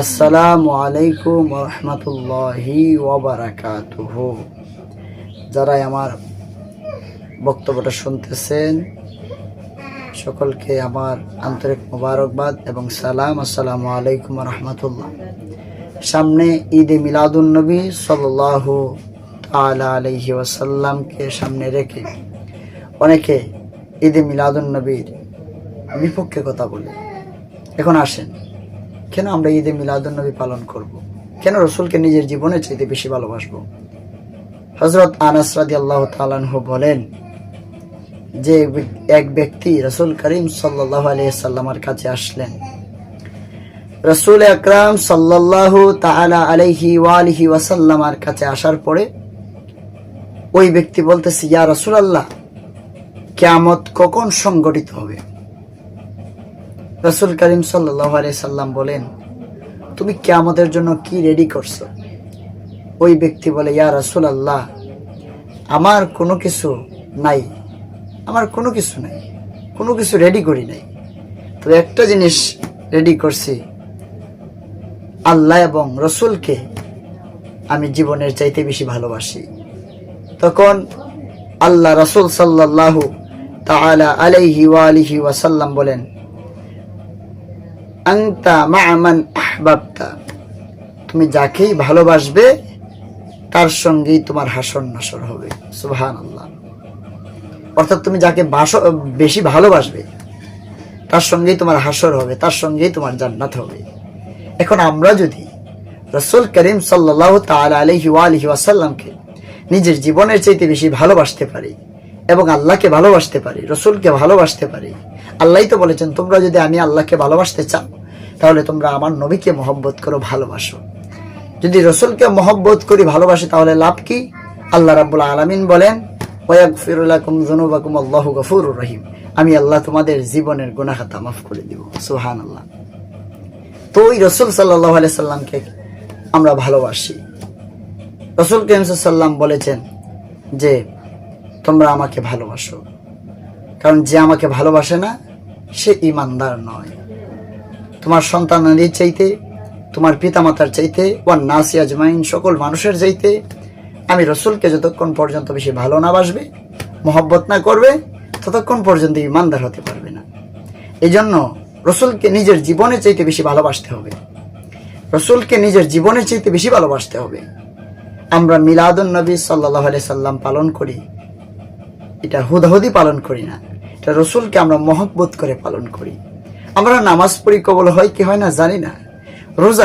আসসালামু আলাইকুম ওয়া রাহমাতুল্লাহি ওয়া বারাকাতুহু। যারা আমার বক্তব্যটা শুনতেছেন সকলকে আমার আন্তরিক মোবারকবাদ এবং সালাম। আসসালামু আলাইকুম ওয়া রাহমাতুল্লাহ। সামনে ঈদে মিলাদুন নবী সাল্লাল্লাহু তাআলা আলাইহি ওয়াসাল্লামকে সামনে রেখে অনেকে ঈদে মিলাদুন নবীর বিপক্ষে কথা বলে। এখন আসেন, কেন আমরা ঈদে মিলাদুন্নবী পালন করব? কেন রসুলকে নিজের জীবনের চাইতে বেশি ভালোবাসবো? হযরত আনাস রাদিয়াল্লাহু তাআলা আনহু বলেন যে এক ব্যক্তি রসুল করিম সাল্লাল্লাহু আলাইহি সাল্লামের কাছে আসলেন। রসুল আকরাম সাল্লাল্লাহু তাআলা আলাইহি ওয়া আলিহি ওয়াসাল্লামের কাছে আসার পরে ওই ব্যক্তি বলতেছে, ইয়া রাসূলুল্লাহ, কিয়ামত কখন সংঘটিত হবে? রসুল করিম সাল্লাল্লাহু আলাইহি সাল্লাম বলেন, তুমি কিয়ামতের জন্য কি রেডি করছো? ওই ব্যক্তি বলে, ইয়া রাসূলুল্লাহ, আমার কোনো কিছু নাই, কোনো কিছু রেডি করি নাই, তবে একটা জিনিস রেডি করছি, আল্লাহ এবং রসুলকে আমি জীবনের চাইতে বেশি ভালোবাসি। তখন আল্লাহ রসুল সাল্লাল্লাহু তাআলা আলাইহি ওয়া আলিহি ওয়াসাল্লাম বলেন, আনতা মা'a মান আহবাবতা, তুমি যাকেই ভালোবাসবে তার সঙ্গেই তোমার হাসর নাসর হবে। সুবহানাল্লাহ। অর্থাৎ তুমি যাকে বেশি ভালোবাসবে তার সঙ্গেই তোমার হাসর হবে, তার সঙ্গেই তোমার জান্নাত হবে। এখন আমরা যদি রাসূল করিম সাল্লাল্লাহু তাআলা আলাইহি ওয়া আলিহি ওয়াসাল্লামকে নিজের জীবনের চাইতে বেশি ভালোবাসতে পারি এবং আল্লাহকে ভালোবাসতে পারি, রসুলকে ভালোবাসতে পারি, আল্লাহই তো বলেছেন, তোমরা যদি আমি আল্লাহকে ভালোবাসতে চাও তাহলে তোমরা আমার নবীকে মহব্বত করো, ভালোবাসো। যদি রসুলকে মহব্বত করি, ভালোবাসি, তাহলে লাভ কি? আল্লাহ রাব্বুল আলামিন বলেন, ওয়াগফিরু লাকুম যুনুবাকুম আল্লাহু গফুরুর রহিম, আমি আল্লাহ তোমাদের জীবনের গুনাহ খাতা মাফ করে দিব। সুবহানাল্লাহ। তো ওই রসুল সাল্লাল্লাহু আলাইহি সাল্লামকে আমরা ভালোবাসি। রসুল করিম সাল্লাল্লাহু আলাইহি সাল্লাম বলেছেন যে তোমরা আমাকে ভালোবাসো, কারণ যে আমাকে ভালোবাসে না সে ঈমানদার নয়। তোমার সন্তানাদের চাইতে, তোমার পিতামাতার চাইতে, ওয়ান নাসি আজমাইন, সকল মানুষের চাইতে আমি রসুলকে যতক্ষণ পর্যন্ত বেশি ভালো না বাসবে, মহব্বত না করবে, ততক্ষণ পর্যন্ত ঈমানদার হতে পারবে না। এই জন্য রসুলকে নিজের জীবনের চাইতে বেশি ভালোবাসতে হবে, রসুলকে নিজের জীবনের চাইতে বেশি ভালোবাসতে হবে। আমরা মিলাদুন নবী সাল্লাল্লাহু আলাইহি সাল্লাম পালন করি, এটা হুদাহুদি পালন করি না, এটা রসুলকে আমরা মহব্বত করে পালন করি। আমরা নামাজ পড়ি, কবুল হয় কি হয় না জানি না, রোজা